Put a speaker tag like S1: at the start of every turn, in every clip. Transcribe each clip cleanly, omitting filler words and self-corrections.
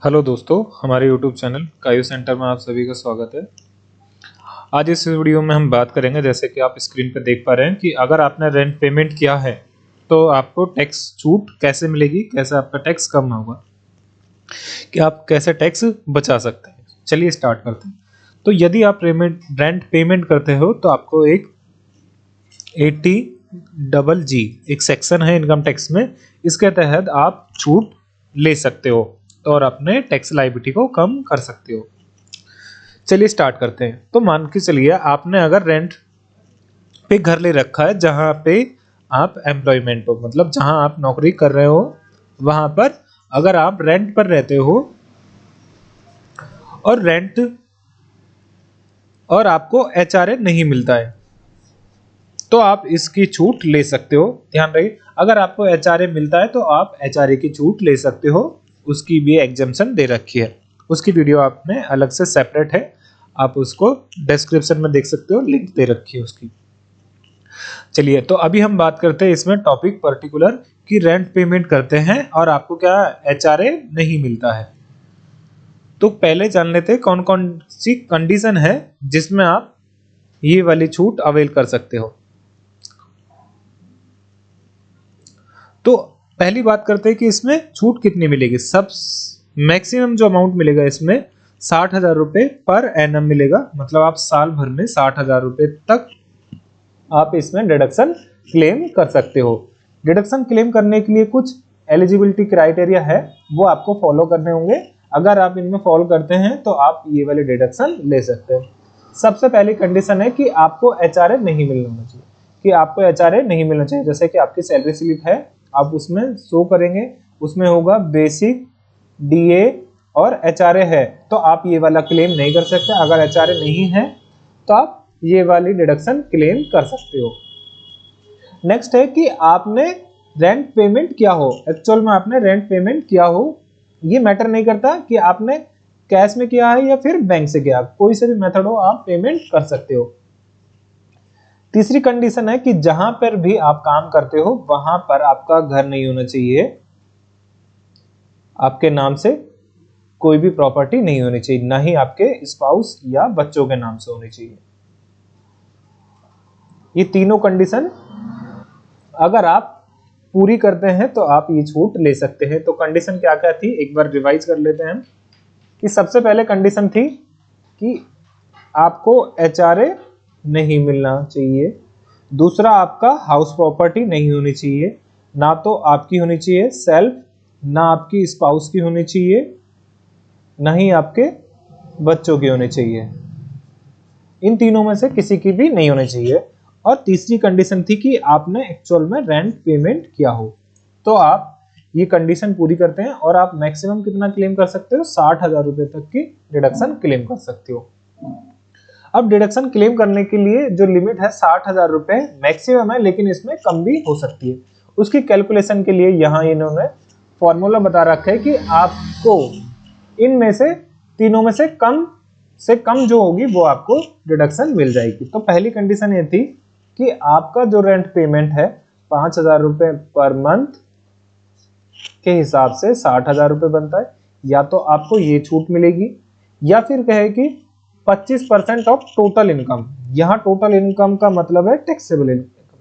S1: Hello दोस्तों, हमारे YouTube channel कायू centre में आप सभी का स्वागत है। आज इस वीडियो में हम बात करेंगे, जैसे कि आप स्क्रीन पर देख पा रहे हैं कि अगर आपने रेंट पेमेंट किया है तो आपको टैक्स छूट कैसे मिलेगी, कैसे आपका टैक्स कम होगा, कि आप कैसे टैक्स बचा सकते हैं। चलिए स्टार्ट करते हैं। तो यदि आप रेंट पेमेंट करते हो तो आपको एक 80GG एक सेक्शन है इनकम टैक्स में, इसके तहत आप छूट ले सकते हो और अपने टैक्स लायबिलिटी को कम कर सकते हो। चलिए स्टार्ट करते हैं। तो मान के चलिए आपने अगर रेंट पे घर ले रखा है जहां पे आप एम्प्लॉयमेंट हो, मतलब जहां आप नौकरी कर रहे हो, वहां पर अगर आप रेंट पर रहते हो और आपको एचआरए नहीं मिलता है तो आप इसकी छूट ले सकते हो। ध्यान रखिए, अगर आपको एचआरए मिलता है तो आप एचआरए की छूट ले सकते हो। उसकी भी एग्जम्पशन दे रखी है, उसकी वीडियो आपने अलग से सेपरेट है, आप उसको डिस्क्रिप्शन में देख सकते हो, लिंक दे रखी है उसकी। चलिए, तो अभी हम बात करते हैं इसमें टॉपिक पर्टिकुलर कि रेंट पेमेंट करते हैं और आपको क्या एचआरए नहीं मिलता है। तो पहले जान लेते हैं कौन कौन सी कंडीशन है जिसमें आप ये वाली छूट अवेल कर सकते हो। तो पहली बात करते हैं कि इसमें छूट कितनी मिलेगी। सब मैक्सिमम जो अमाउंट मिलेगा इसमें 60,000 रुपये पर एनम मिलेगा, मतलब आप साल भर में 60,000 रुपये तक आप इसमें डिडक्शन क्लेम कर सकते हो। डिडक्शन क्लेम करने के लिए कुछ एलिजिबिलिटी क्राइटेरिया है, वो आपको फॉलो करने होंगे। अगर आप इनमें फॉलो करते हैं तो आप ये वाले डिडक्शन ले सकते हैं। सबसे पहली कंडीशन है कि आपको एचआरए नहीं मिलना चाहिए, कि आपको एचआरए नहीं मिलना चाहिए। जैसे कि आपकी सैलरी स्लिप है, आप उसमें शो करेंगे, उसमें होगा बेसिक, डीए और एचआरए है, तो आप ये वाला क्लेम नहीं कर सकते। अगर एचआरए नहीं है तो आप ये वाली डिडक्शन क्लेम कर सकते हो। नेक्स्ट है कि आपने रेंट पेमेंट किया हो, एक्चुअल में आपने रेंट पेमेंट किया हो। ये मैटर नहीं करता कि आपने कैश में किया है या फिर बैंक से किया, कोई से भी मेथड हो आप पेमेंट कर सकते हो। तीसरी कंडीशन है कि जहां पर भी आप काम करते हो वहां पर आपका घर नहीं होना चाहिए, आपके नाम से कोई भी प्रॉपर्टी नहीं होनी चाहिए, ना ही आपके स्पाउस या बच्चों के नाम से होनी चाहिए। ये तीनों कंडीशन अगर आप पूरी करते हैं तो आप ये छूट ले सकते हैं। तो कंडीशन क्या क्या थी, एक बार रिवाइज कर लेते हैं कि सबसे पहले कंडीशन थी कि आपको एचआरए नहीं मिलना चाहिए। दूसरा, आपका हाउस प्रॉपर्टी नहीं होनी चाहिए, ना तो आपकी होनी चाहिए सेल्फ, ना आपकी स्पाउस की होनी चाहिए, ना ही आपके बच्चों की होनी चाहिए। इन तीनों में से किसी की भी नहीं होनी चाहिए। और तीसरी कंडीशन थी कि आपने एक्चुअल में रेंट पेमेंट किया हो। तो आप ये कंडीशन पूरी करते हैं और आप मैक्सिमम कितना क्लेम कर सकते हो, 60,000 रुपए तक की डिडक्शन क्लेम कर सकते हो। अब डिडक्शन क्लेम करने के लिए जो लिमिट है 60,000 रुपए मैक्सिमम है, लेकिन इसमें कम भी हो सकती है। उसकी कैलकुलेशन के लिए यहाँ इन्होंने फॉर्मूला बता रखा है कि आपको इनमें से तीनों में से कम जो होगी वो आपको डिडक्शन मिल जाएगी। तो पहली कंडीशन ये थी कि आपका जो रेंट पेमेंट है 5,000 रुपए पर मंथ के हिसाब से 60,000 रुपए बनता है, या तो आपको ये छूट मिलेगी, या फिर कहे कि 25% ऑफ टोटल इनकम। यहाँ टोटल इनकम का मतलब है टैक्सेबल इनकम।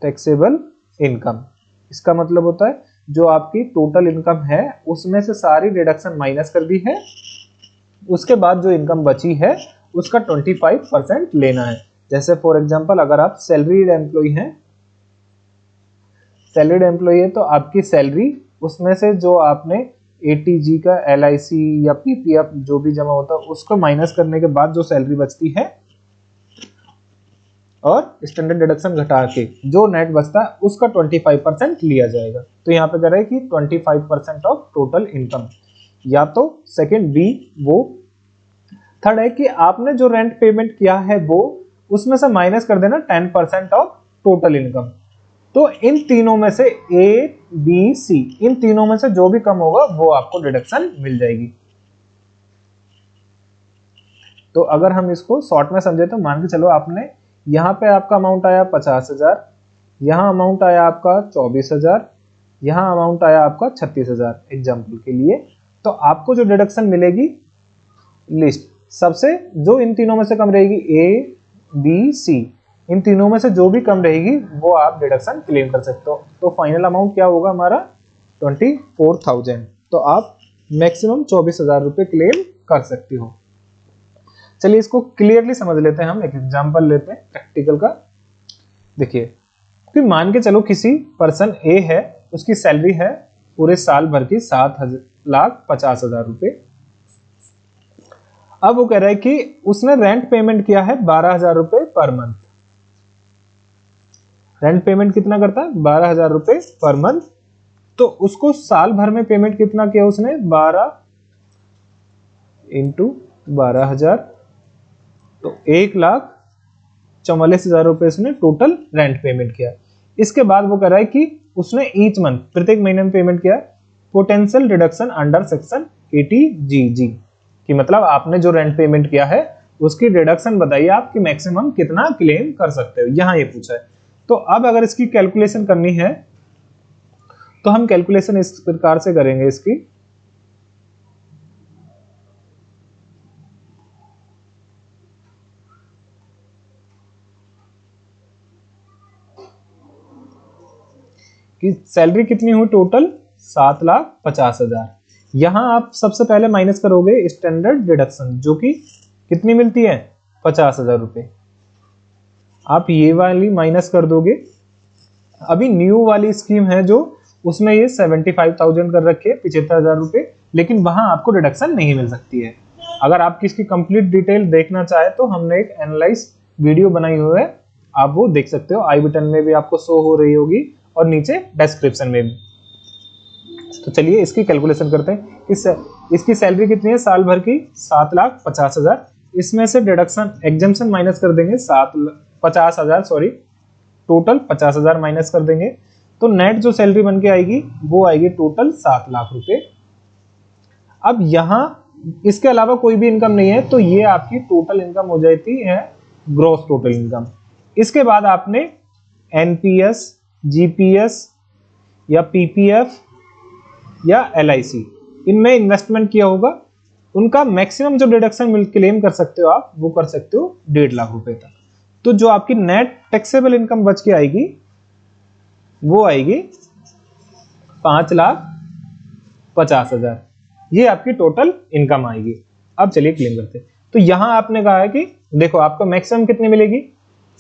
S1: टैक्सेबल इनकम इसका मतलब होता है जो आपकी टोटल इनकम है उसमें से सारी डिडक्शन माइनस कर दी है, उसके बाद जो इनकम बची है उसका 25% लेना है। जैसे फॉर एग्जांपल, अगर आप सैलरीड एम्प्लॉय है तो आपकी सैलरी, उसमें से जो आपने एटीजी का एलआईसी या पीपीएफ जो भी जमा होता है उसको माइनस करने के बाद जो सैलरी बचती है और स्टैंडर्ड डिडक्शन घटा के जो नेट बचता है उसका 25% लिया जाएगा। तो यहाँ पे कह रहे हैं कि 25% ऑफ टोटल इनकम, या तो सेकंड बी वो। थर्ड है कि आपने जो रेंट पेमेंट किया है वो उसमें से माइनस कर देना 10% ऑफ टोटल इनकम। तो इन तीनों में से ए बी सी, इन तीनों में से जो भी कम होगा वो आपको डिडक्शन मिल जाएगी। तो अगर हम इसको शॉर्ट में समझे तो मान के चलो आपने यहाँ पे आपका अमाउंट आया 50,000, यहाँ अमाउंट आया आपका 24,000, यहाँ अमाउंट आया आपका 36,000 एग्जाम्पल के लिए। तो आपको जो डिडक्शन मिलेगी लिस्ट सबसे जो इन तीनों में से कम रहेगी, ए बी सी, इन तीनों में से जो भी कम रहेगी वो आप डिडक्शन क्लेम कर सकते हो। तो फाइनल अमाउंट क्या होगा हमारा 24,000। तो आप मैक्सिमम 24,000 रुपये क्लेम कर सकती हो। चलिए इसको क्लियरली समझ लेते हैं, हम एक एग्जांपल लेते हैं प्रैक्टिकल का। देखिए कि मान के चलो किसी पर्सन ए है, उसकी सैलरी है पूरे साल भर की 7,50,000 रुपये। अब वो कह रहा है कि उसने रेंट पेमेंट किया है 12,000 रुपये पर मंथ। रेंट पेमेंट कितना करता है 12,000 रुपये पर मंथ। तो उसको साल भर में पेमेंट कितना किया उसने 12 × 12,000, तो 1,44,000 रुपये उसने टोटल रेंट पेमेंट किया। इसके बाद वो कह रहा है कि उसने ईच मंथ प्रत्येक महीने में पेमेंट किया potential reduction under section 80GG कि मतलब आपने जो रेंट पेमेंट किया है उसकी रिडक्शन बताइए आप कि मैक्सिमम कितना क्लेम कर सकते हो, यहां ये पूछा है। तो अब अगर इसकी कैलकुलेशन करनी है तो हम कैलकुलेशन इस प्रकार से करेंगे इसकी। कि सैलरी कितनी हुई टोटल 7,50,000। यहां आप सबसे पहले माइनस करोगे स्टैंडर्ड डिडक्शन जो कि कितनी मिलती है 50,000 रुपये। आप ये वाली माइनस कर दोगे। अभी न्यू वाली स्कीम है जो उसमें ये 75,000 कर रखे 75,000 रुपये, लेकिन वहां आपको डिडक्शन नहीं मिल सकती है। अगर आप किसकी कंप्लीट डिटेल देखना चाहे तो हमने एक एनालाइज वीडियो बनाई हुई है, आप वो देख सकते हो। आई बटन में भी आपको शो हो रही होगी और नीचे डिस्क्रिप्शन में भी। तो चलिए इसकी कैलकुलेशन करते हैं। इसकी सैलरी कितनी है साल भर की 7,50,000। इसमें से डिडक्शन एग्जम्पशन माइनस कर देंगे 50,000, सॉरी टोटल 50,000 माइनस कर देंगे। तो नेट जो सैलरी बन के आएगी वो आएगी टोटल 7 लाख रुपए। अब यहां इसके अलावा कोई भी इनकम नहीं है तो ये आपकी टोटल इनकम हो जाती है ग्रॉस टोटल इनकम। इसके बाद आपने एनपीएस, जीपीएस या पीपीएफ या एलआईसी इनमें इन्वेस्टमेंट किया होगा, उनका मैक्सिमम जो डिडक्शन क्लेम कर सकते हो आप वो कर सकते हो 1.5 लाख रुपए तक। तो जो आपकी नेट टैक्सेबल इनकम बच के आएगी वो आएगी 5,50,000। ये आपकी टोटल इनकम आएगी। अब चलिए क्लेम करते हैं। तो यहां आपने कहा है कि देखो आपको मैक्सिमम कितनी मिलेगी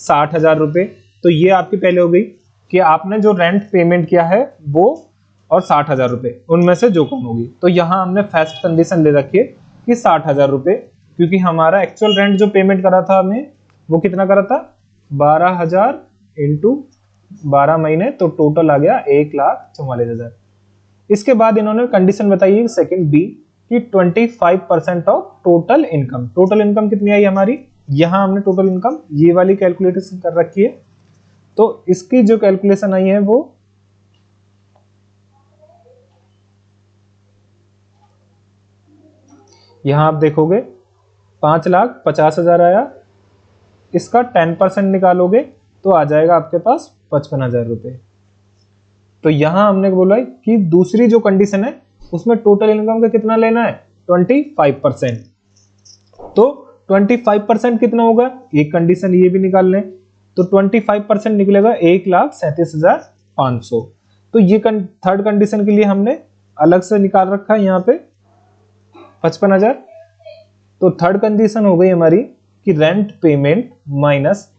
S1: 60,000 रुपए। तो ये आपकी पहले हो गई कि आपने जो रेंट पेमेंट किया है वो और 60,000 रुपए उनमें से जो कम होगी। तो यहां हमने फर्स्ट कंडीशन ले रखी है कि 60,000 रुपए, क्योंकि हमारा एक्चुअल रेंट जो पेमेंट करा था हमें वो कितना करा था 12,000 × 12 महीने, तो टोटल आ गया 1,44,000। इसके बाद इन्होंने कंडीशन बताई सेकंड बी कि 25% of total income. Total income कितनी आई हमारी, यहां हमने टोटल इनकम ये वाली कैलकुलेशन कर रखी है। तो इसकी जो कैलकुलेशन आई है वो यहां आप देखोगे 5,50,000 आया। इसका 10% निकालोगे तो आ जाएगा आपके पास 55,000 रुपए। तो यहां हमने बोला कि दूसरी जो कंडीशन है उसमें टोटल इनकम का कितना लेना है 25%। तो 25% कितना होगा, एक कंडीशन ये भी निकाल लें तो 25% निकलेगा 1,37,500। तो ये थर्ड कंडीशन के लिए हमने अलग से निकाल रखा है यहाँ पे 55,000। तो थर्ड कंडीशन हो गई हमारी कि rent payment minus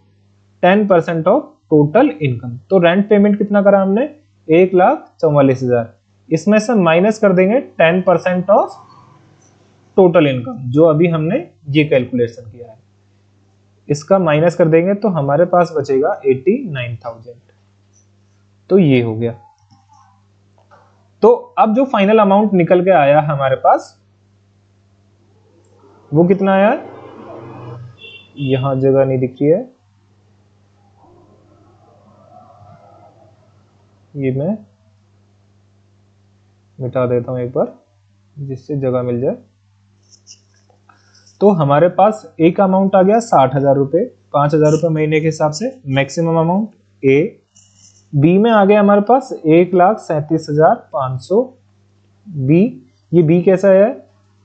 S1: 10% of total income. तो रेंट पेमेंट कितना करा हमने 1,44,000, इसमें से माइनस कर देंगे 10% ऑफ टोटल इनकम जो अभी हमने ये कैलकुलेशन किया है, इसका माइनस कर देंगे तो हमारे पास बचेगा 89,000। तो ये हो गया। तो अब जो फाइनल अमाउंट निकल के आया हमारे पास वो कितना आया, यहां जगह नहीं दिख रही है, ये मैं मिटा देता हूं एक बार जिससे जगह मिल जाए। तो हमारे पास एक अमाउंट आ गया 60,000 रुपए, 5,000 रुपए महीने के हिसाब से मैक्सिमम अमाउंट ए। बी में आ गया हमारे पास 1,37,500 बी। ये बी कैसा है,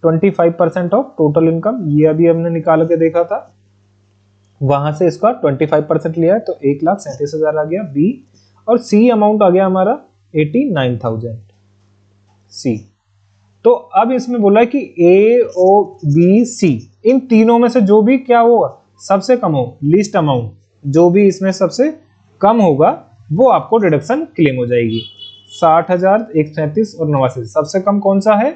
S1: 25% ऑफ टोटल इनकम, ये अभी हमने निकाल के देखा था, वहां से इसका 25% लिया है तो 1,37,000 आ गया बी। और सी अमाउंट आ गया हमारा 89,000 सी। तो अब इसमें बोला है कि ए ओ बी सी इन तीनों में से जो भी क्या होगा सबसे कम हो, लीस्ट अमाउंट जो भी इसमें सबसे कम होगा वो आपको डिडक्शन क्लेम हो जाएगी। 60,000, 137 और 89, सबसे कम कौन सा है,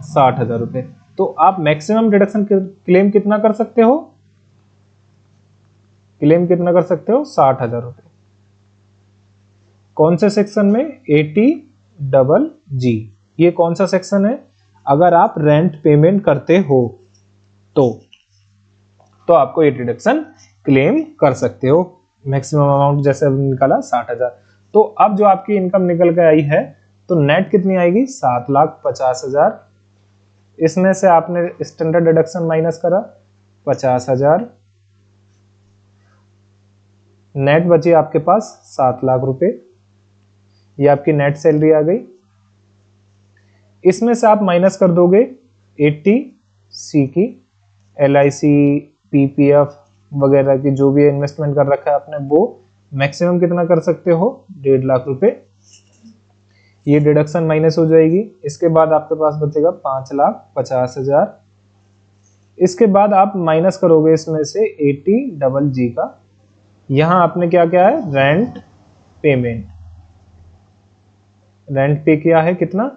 S1: 60,000 रुपए। तो आप मैक्सिमम डिडक्शन क्लेम कितना कर सकते हो, क्लेम कितना कर सकते हो, 60,000 रुपए। कौन से सेक्शन में, 80GG। ये कौन सा सेक्शन है, अगर आप रेंट पेमेंट करते हो तो आपको ये डिडक्शन क्लेम कर सकते हो। मैक्सिमम अमाउंट जैसे निकाला 60,000। तो अब जो आपकी इनकम निकल के आई है तो नेट कितनी आएगी, 7,50,000। इसमें से आपने स्टैंडर्ड डिडक्शन माइनस करा 50,000, नेट बची आपके पास 7 लाख रुपए। ये आपकी नेट सैलरी आ गई। इसमें से आप माइनस कर दोगे 80 सी की, LIC, PPF वगैरह की जो भी इन्वेस्टमेंट कर रखा है आपने, वो मैक्सिमम कितना कर सकते हो, 1.5 लाख रुपए। ये डिडक्शन माइनस हो जाएगी। इसके बाद आपके पास बचेगा 5,50,000। इसके बाद आप माइनस करोगे इसमें से 80GG का। यहां आपने क्या क्या है, रेंट पेमेंट, रेंट पे किया है कितना,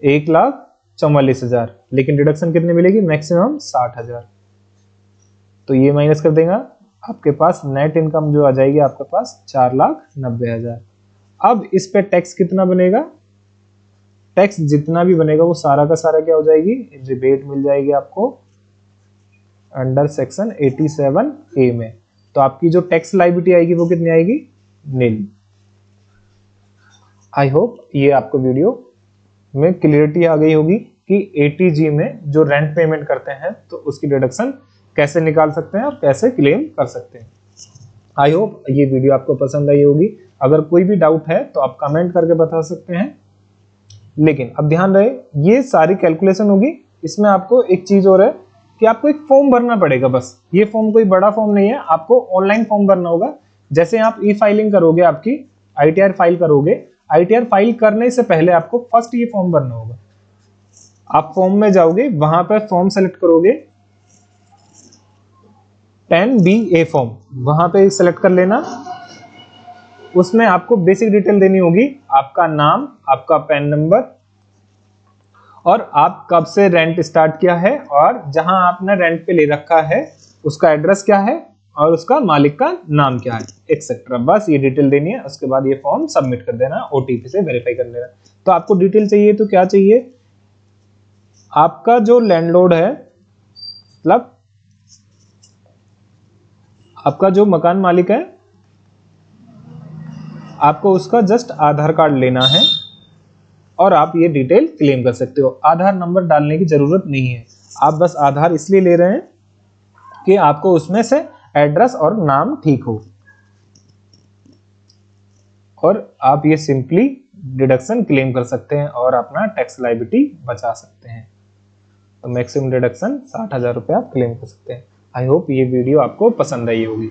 S1: 1,44,000, लेकिन डिडक्शन कितनी मिलेगी, मैक्सिमम 60,000। तो ये माइनस कर देगा, आपके पास नेट इनकम जो आ जाएगी आपके पास 4,90,000। अब इस पे टैक्स कितना बनेगा, टैक्स जितना भी बनेगा वो सारा का सारा क्या हो जाएगी, रिबेट मिल जाएगी आपको अंडर सेक्शन 87A में। तो आपकी जो टैक्स लायबिलिटी आएगी वो कितनी आएगी, नील। आई होप ये आपको वीडियो में क्लियरिटी आ गई होगी कि 80G में जो रेंट पेमेंट करते हैं तो उसकी डिडक्शन कैसे निकाल सकते हैं और कैसे क्लेम कर सकते हैं। आई होप ये वीडियो आपको पसंद आई होगी। अगर कोई भी डाउट है तो आप कमेंट करके बता सकते हैं। लेकिन अब ध्यान रहे, ये सारी कैलकुलेशन होगी, इसमें आपको एक चीज और है कि आपको एक फॉर्म भरना पड़ेगा। बस ये फॉर्म कोई बड़ा फॉर्म नहीं है, आपको ऑनलाइन फॉर्म भरना होगा। जैसे आप ई फाइलिंग करोगे, आपकी ITR फाइल करोगे, ITR फाइल करने से पहले आपको फर्स्ट ये फॉर्म भरना होगा। आप फॉर्म में जाओगे, वहां पर फॉर्म सेलेक्ट करोगे 10BA फॉर्म, वहां पे सेलेक्ट कर लेना। उसमें आपको बेसिक डिटेल देनी होगी, आपका नाम, आपका पैन नंबर, और आप कब से रेंट स्टार्ट किया है, और जहां आपने रेंट पे ले रखा है उसका एड्रेस क्या है, और उसका मालिक का नाम क्या है, एक्सेट्रा। बस ये डिटेल देनी है। उसके बाद ये फॉर्म सबमिट कर देना, OTP से वेरीफाई कर लेना। तो आपको डिटेल चाहिए तो क्या चाहिए, आपका जो लैंडलॉर्ड है, मतलब आपका जो मकान मालिक है, आपको उसका जस्ट आधार कार्ड लेना है और आप ये डिटेल क्लेम कर सकते हो। आधार नंबर डालने की जरूरत नहीं है, आप बस आधार इसलिए ले रहे हैं कि आपको उसमें से एड्रेस और नाम ठीक हो, और आप ये सिंपली डिडक्शन क्लेम कर सकते हैं और अपना टैक्स लायबिलिटी बचा सकते हैं। तो मैक्सिमम डिडक्शन 60,000 रुपये आप क्लेम कर सकते हैं। आई होप ये वीडियो आपको पसंद आई होगी।